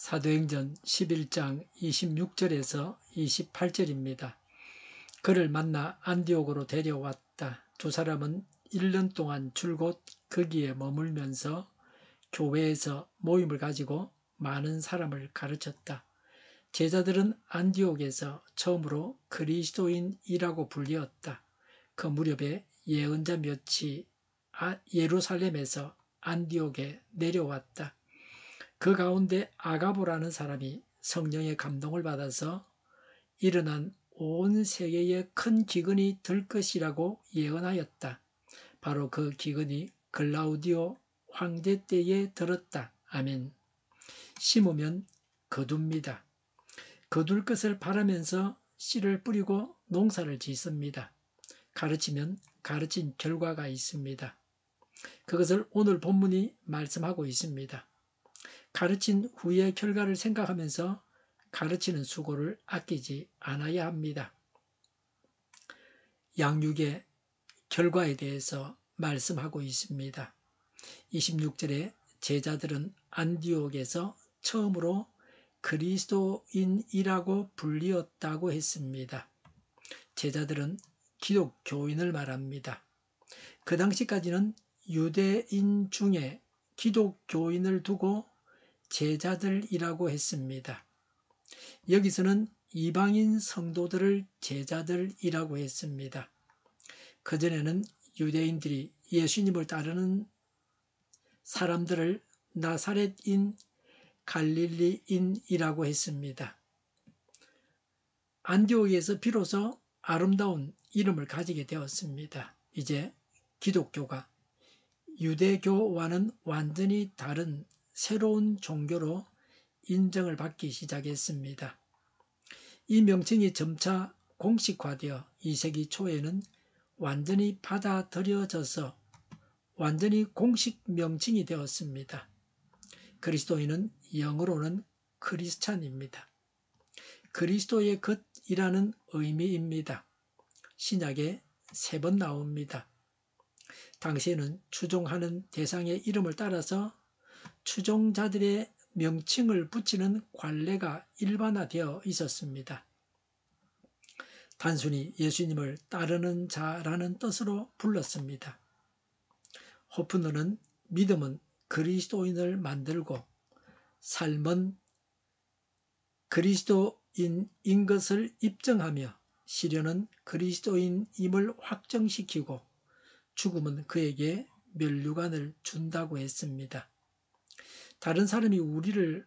사도행전 11장 26절에서 28절입니다. 그를 만나 안디옥으로 데려왔다. 두 사람은 1년 동안 줄곧 거기에 머물면서 교회에서 모임을 가지고 많은 사람을 가르쳤다. 제자들은 안디옥에서 처음으로 그리스도인이라고 불리었다. 그 무렵에 예언자 몇이 예루살렘에서 안디옥에 내려왔다. 그 가운데 아가보라는 사람이 성령의 감동을 받아서 일어난 온 세계에 큰 기근이 들 것이라고 예언하였다. 바로 그 기근이 글라우디오 황제 때에 들었다. 아멘. 심으면 거둡니다. 거둘 것을 바라면서 씨를 뿌리고 농사를 짓습니다. 가르치면 가르친 결과가 있습니다. 그것을 오늘 본문이 말씀하고 있습니다. 가르친 후의 결과를 생각하면서 가르치는 수고를 아끼지 않아야 합니다. 양육의 결과에 대해서 말씀하고 있습니다. 26절에 제자들은 안디옥에서 처음으로 그리스도인이라고 불리었다고 했습니다. 제자들은 기독교인을 말합니다. 그 당시까지는 유대인 중에 기독교인을 두고 제자들이라고 했습니다. 여기서는 이방인 성도들을 제자들이라고 했습니다. 그전에는 유대인들이 예수님을 따르는 사람들을 나사렛인 갈릴리인이라고 했습니다. 안디옥에서 비로소 아름다운 이름을 가지게 되었습니다. 이제 기독교가 유대교와는 완전히 다른 새로운 종교로 인정을 받기 시작했습니다. 이 명칭이 점차 공식화되어 2세기 초에는 완전히 받아들여져서 완전히 공식 명칭이 되었습니다. 그리스도인은 영어로는 크리스찬입니다. 그리스도의 것이라는 의미입니다. 신약에 3번 나옵니다. 당시에는 추종하는 대상의 이름을 따라서 추종자들의 명칭을 붙이는 관례가 일반화되어 있었습니다. 단순히 예수님을 따르는 자라는 뜻으로 불렀습니다. 호프너는 믿음은 그리스도인을 만들고 삶은 그리스도인인 것을 입증하며 시련은 그리스도인임을 확정시키고 죽음은 그에게 면류관을 준다고 했습니다. 다른 사람이 우리를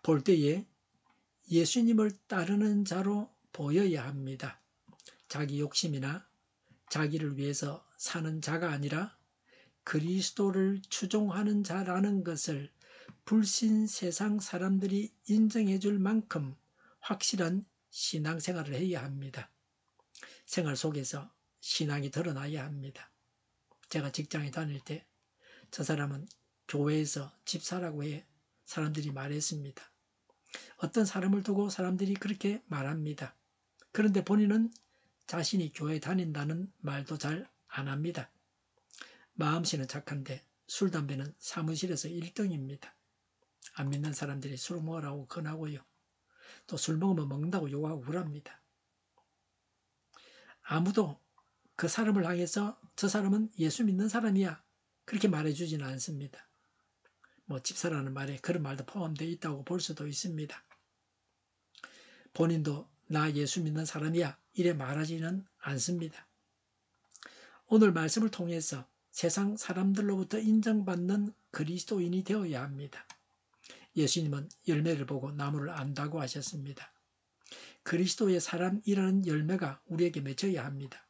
볼 때에 예수님을 따르는 자로 보여야 합니다. 자기 욕심이나 자기를 위해서 사는 자가 아니라 그리스도를 추종하는 자라는 것을 불신 세상 사람들이 인정해 줄 만큼 확실한 신앙생활을 해야 합니다. 생활 속에서 신앙이 드러나야 합니다. 제가 직장에 다닐 때 저 사람은 교회에서 집사라고 해 사람들이 말했습니다. 어떤 사람을 두고 사람들이 그렇게 말합니다. 그런데 본인은 자신이 교회 다닌다는 말도 잘 안 합니다. 마음씨는 착한데 술, 담배는 사무실에서 1등입니다. 안 믿는 사람들이 술 먹으라고 권하고요. 또 술 먹으면 먹는다고 욕하고 그럽니다. 아무도 그 사람을 향해서 저 사람은 예수 믿는 사람이야 그렇게 말해주지는 않습니다. 뭐 집사라는 말에 그런 말도 포함되어 있다고 볼 수도 있습니다. 본인도 나 예수 믿는 사람이야 이래 말하지는 않습니다. 오늘 말씀을 통해서 세상 사람들로부터 인정받는 그리스도인이 되어야 합니다. 예수님은 열매를 보고 나무를 안다고 하셨습니다. 그리스도의 사람이라는 열매가 우리에게 맺혀야 합니다.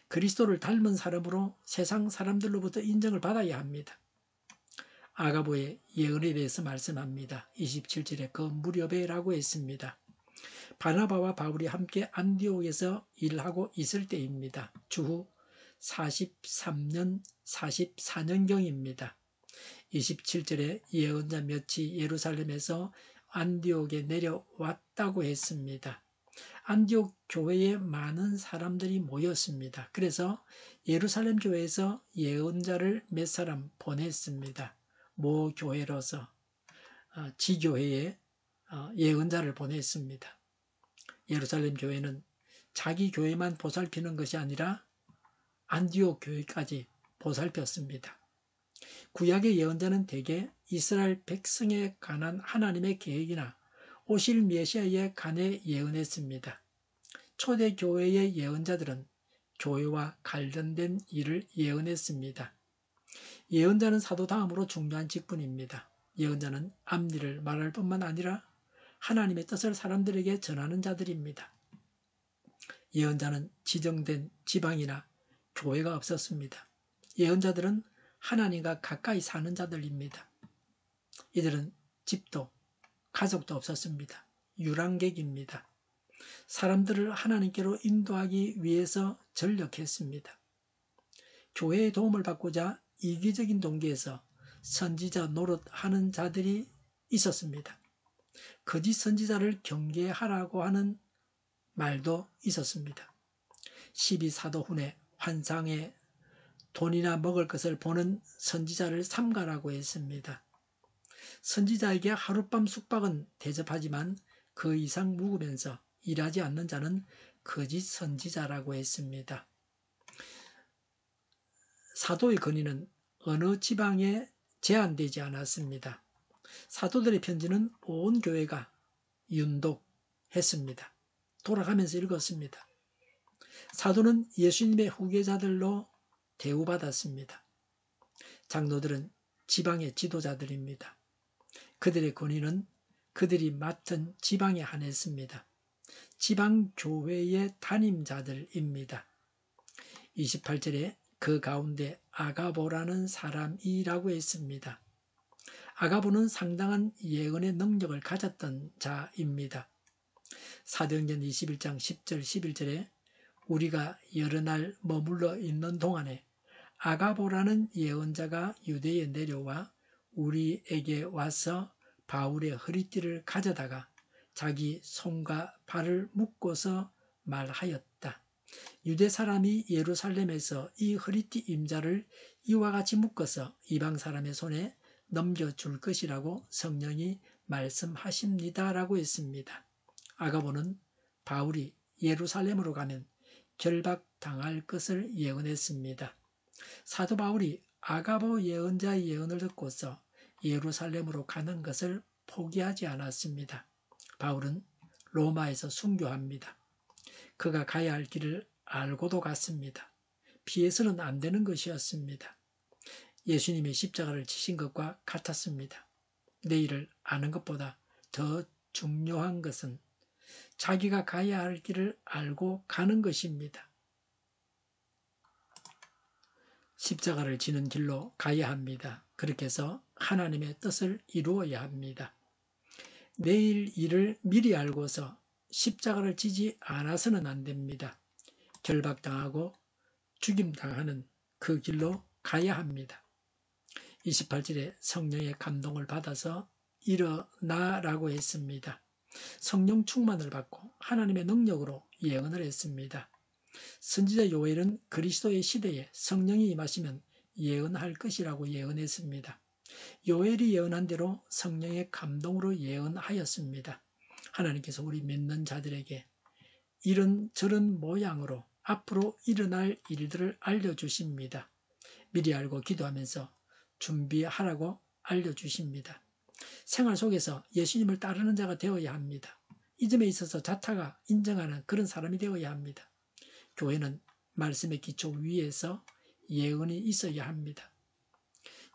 그리스도를 닮은 사람으로 세상 사람들로부터 인정을 받아야 합니다. 아가보의 예언에 대해서 말씀합니다. 27절에 그 무렵에라고 했습니다. 바나바와 바울이 함께 안디옥에서 일하고 있을 때입니다. 주후 43년, 44년경입니다. 27절에 예언자 몇이 예루살렘에서 안디옥에 내려왔다고 했습니다. 안디옥 교회에 많은 사람들이 모였습니다. 그래서 예루살렘 교회에서 예언자를 몇 사람 보냈습니다. 모 교회로서 지교회에 예언자를 보냈습니다. 예루살렘 교회는 자기 교회만 보살피는 것이 아니라 안디옥 교회까지 보살폈습니다. 구약의 예언자는 대개 이스라엘 백성에 관한 하나님의 계획이나 오실 메시아에 관해 예언했습니다. 초대 교회의 예언자들은 교회와 관련된 일을 예언했습니다. 예언자는 사도 다음으로 중요한 직분입니다. 예언자는 앞일을 말할 뿐만 아니라 하나님의 뜻을 사람들에게 전하는 자들입니다. 예언자는 지정된 지방이나 교회가 없었습니다. 예언자들은 하나님과 가까이 사는 자들입니다. 이들은 집도 가족도 없었습니다. 유랑객입니다. 사람들을 하나님께로 인도하기 위해서 전력했습니다. 교회의 도움을 받고자 이기적인 동기에서 선지자 노릇하는 자들이 있었습니다. 거짓 선지자를 경계하라고 하는 말도 있었습니다. 12사도훈의 환상에 돈이나 먹을 것을 보는 선지자를 삼가라고 했습니다. 선지자에게 하룻밤 숙박은 대접하지만 그 이상 묵으면서 일하지 않는 자는 거짓 선지자라고 했습니다. 사도의 권위는 어느 지방에 제한되지 않았습니다. 사도들의 편지는 온 교회가 윤독했습니다. 돌아가면서 읽었습니다. 사도는 예수님의 후계자들로 대우받았습니다. 장로들은 지방의 지도자들입니다. 그들의 권위는 그들이 맡은 지방에 한했습니다. 지방교회의 담임자들입니다. 28절에 그 가운데 아가보라는 사람이라고 했습니다. 아가보는 상당한 예언의 능력을 가졌던 자입니다. 사도행전 21장 10절 11절에 우리가 여러 날 머물러 있는 동안에 아가보라는 예언자가 유대에 내려와 우리에게 와서 바울의 허리띠를 가져다가 자기 손과 발을 묶어서 말하였다. 유대 사람이 예루살렘에서 이 허리띠 임자를 이와 같이 묶어서 이방 사람의 손에 넘겨줄 것이라고 성령이 말씀하십니다라고 했습니다. 아가보는 바울이 예루살렘으로 가면 결박당할 것을 예언했습니다. 사도 바울이 아가보 예언자의 예언을 듣고서 예루살렘으로 가는 것을 포기하지 않았습니다. 바울은 로마에서 순교합니다. 그가 가야 할 길을 알고도 갔습니다. 피해서는 안 되는 것이었습니다. 예수님이 십자가를 지신 것과 같았습니다. 내일을 아는 것보다 더 중요한 것은 자기가 가야 할 길을 알고 가는 것입니다. 십자가를 지는 길로 가야 합니다. 그렇게 해서 하나님의 뜻을 이루어야 합니다. 내일 일을 미리 알고서 십자가를 지지 않아서는 안 됩니다. 결박당하고 죽임당하는 그 길로 가야 합니다. 28절에 성령의 감동을 받아서 일어나라고 했습니다. 성령 충만을 받고 하나님의 능력으로 예언을 했습니다. 선지자 요엘은 그리스도의 시대에 성령이 임하시면 예언할 것이라고 예언했습니다. 요엘이 예언한 대로 성령의 감동으로 예언하였습니다. 하나님께서 우리 믿는 자들에게 이런저런 모양으로 앞으로 일어날 일들을 알려주십니다. 미리 알고 기도하면서 준비하라고 알려주십니다. 생활 속에서 예수님을 따르는 자가 되어야 합니다. 이 점에 있어서 자타가 인정하는 그런 사람이 되어야 합니다. 교회는 말씀의 기초 위에서 예언이 있어야 합니다.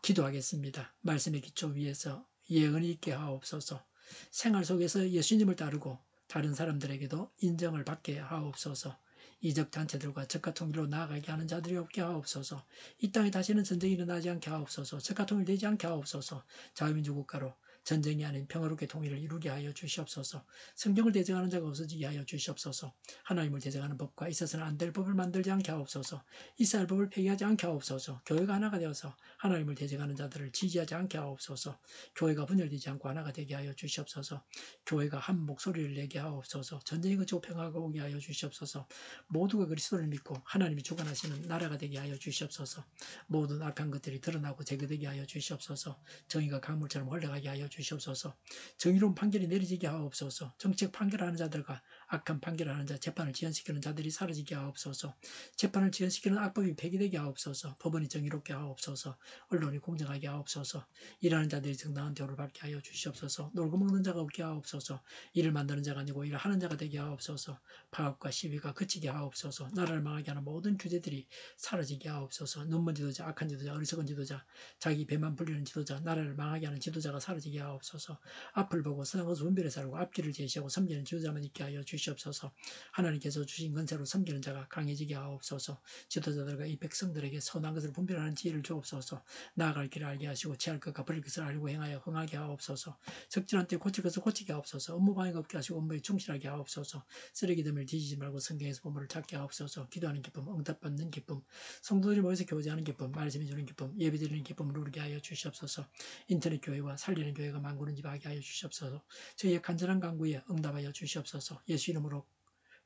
기도하겠습니다. 말씀의 기초 위에서 예언이 있게 하옵소서. 생활 속에서 예수님을 따르고 다른 사람들에게도 인정을 받게 하옵소서. 이적 단체들과 적과 통일로 나아가게 하는 자들이 없게 하옵소서. 이 땅에 다시는 전쟁이 일어나지 않게 하옵소서. 적과 통일되지 않게 하옵소서. 자유민주 국가로 전쟁이 아닌 평화롭게 통일을 이루게 하여 주시옵소서. 성경을 대적하는 자가 없어지게 하여 주시옵소서. 하나님을 대적하는 법과 있어서는 안 될 법을 만들지 않게 하옵소서. 이스라엘 법을 폐기하지 않게 하옵소서. 교회가 하나가 되어서 하나님을 대적하는 자들을 지지하지 않게 하옵소서. 교회가 분열되지 않고 하나가 되게 하여 주시옵소서. 교회가 한 목소리를 내게 하옵소서. 전쟁이 그치고 평화가 오게 하여 주시옵소서. 모두가 그리스도를 믿고 하나님이 주관하시는 나라가 되게 하여 주시옵소서. 모든 악한 것들이 드러나고 제거되게 하여 주시옵소서. 정의가 강물처럼 흘러가게 하여 주시옵소서. 주시옵소서. 정의로운 판결이 내려지게 하옵소서. 정책 판결하는 자들과 악한 판결하는 자, 재판을 지연시키는 자들이 사라지게 하옵소서. 재판을 지연시키는 악법이 폐기되게 하옵소서. 법원이 정의롭게 하옵소서. 언론이 공정하게 하옵소서. 일하는 자들이 정당한 대우를 받게 하여 주시옵소서. 놀고 먹는 자가 없게 하옵소서. 일을 만드는 자가 아니고 일을 하는 자가 되게 하옵소서. 파업과 시위가 그치게 하옵소서. 나라를 망하게 하는 모든 규제들이 사라지게 하옵소서. 눈먼 지도자, 악한 지도자, 어리석은 지도자, 자기 배만 불리는 지도자, 나라를 망하게 하는 지도자가 사라지게 하옵소서. 앞을 보고 선악에서 분별해 살고 앞길을 제시하고 섬기는 지도자만 있게 하여 주시옵소서. 하나님께서 주신 권세로 섬기는 자가 강해지게 하옵소서. 지도자들과 이 백성들에게 선한 것을 분별하는 지혜를 주옵소서. 나아갈 길을 알게 하시고 취할 것과 버릴 것을 알고 행하여 흥하게 하옵소서. 적절한 때 고칠 것을 고치게 하옵소서. 업무 방해가 없게 하시고 업무에 충실하게 하옵소서. 쓰레기됨을 뒤지지 말고 성경에서 보물을 찾게 하옵소서. 기도하는 기쁨, 응답받는 기쁨, 성도들이 모여서 교제하는 기쁨, 말씀해 주는 기쁨, 예배드리는 기쁨을 누리게 하여 주시옵소서. 인터넷 교회와 살리는 교회가 만구는 집 하게 하여 주시옵소서. 저희의 간절한 간구에 응답하여 주시옵소서. 예수 이름으로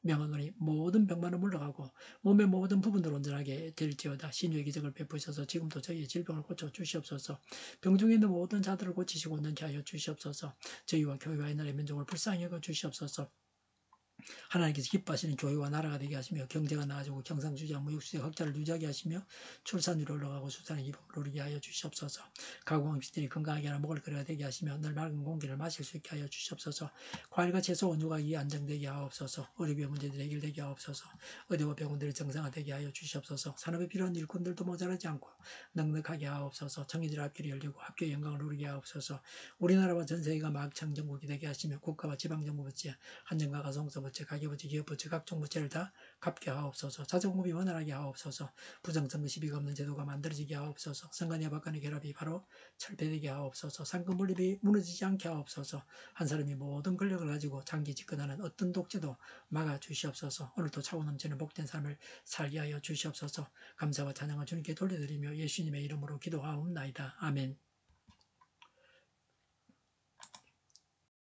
명하노니 모든 병만은 물러가고 몸의 모든 부분들 온전하게 될지어다. 신유의 기적을 베푸셔서 지금도 저희의 질병을 고쳐 주시옵소서. 병중에 있는 모든 자들을 고치시고 온전케 하여 주시옵소서. 저희와 교회와 이 나라의 민족을 불쌍히 여겨 주시옵소서. 하나님께서 기뻐하시는 교회와 나라가 되게 하시며 경제가 나아지고 경상주의와 무역수의 흑자를 유지하게 하시며 출산율이 올라가고 수산의 기쁨을 누리게 하여 주시옵소서. 가공음식들이 건강하게 하나 먹을 거리가 되게 하시며 늘 맑은 공기를 마실 수 있게 하여 주시옵소서. 과일과 채소 원유가 이 안정되게 하옵소서. 의료비의 문제들이 해결되게 하옵소서. 의대와 병원들이 정상화되게 하여 주시옵소서. 산업에 필요한 일꾼들도 모자라지 않고 넉넉하게 하옵소서. 청년들 앞길이 열리고 학교의 영광을 누리게 하옵소서. 우리나라와 전 세계가 막창정국이 되게 하시며 국가와 지방정부 부채, 한정과 가성서 부채, 가계부채, 기업부채, 각종 부채를 다 갚게 하옵소서. 자정공급이 원활하게 하옵소서. 부정선거 시비가 없는 제도가 만들어지게 하옵소서. 선관위와 박관의 결합이 바로 철폐되게 하옵소서. 상권 분립이 무너지지 않게 하옵소서. 한 사람이 모든 권력을 가지고 장기 집권하는 어떤 독재도 막아 주시옵소서. 오늘도 차고 넘치는 복된 삶을 살게 하여 주시옵소서. 감사와 찬양을 주님께 돌려드리며 예수님의 이름으로 기도하옵나이다. 아멘.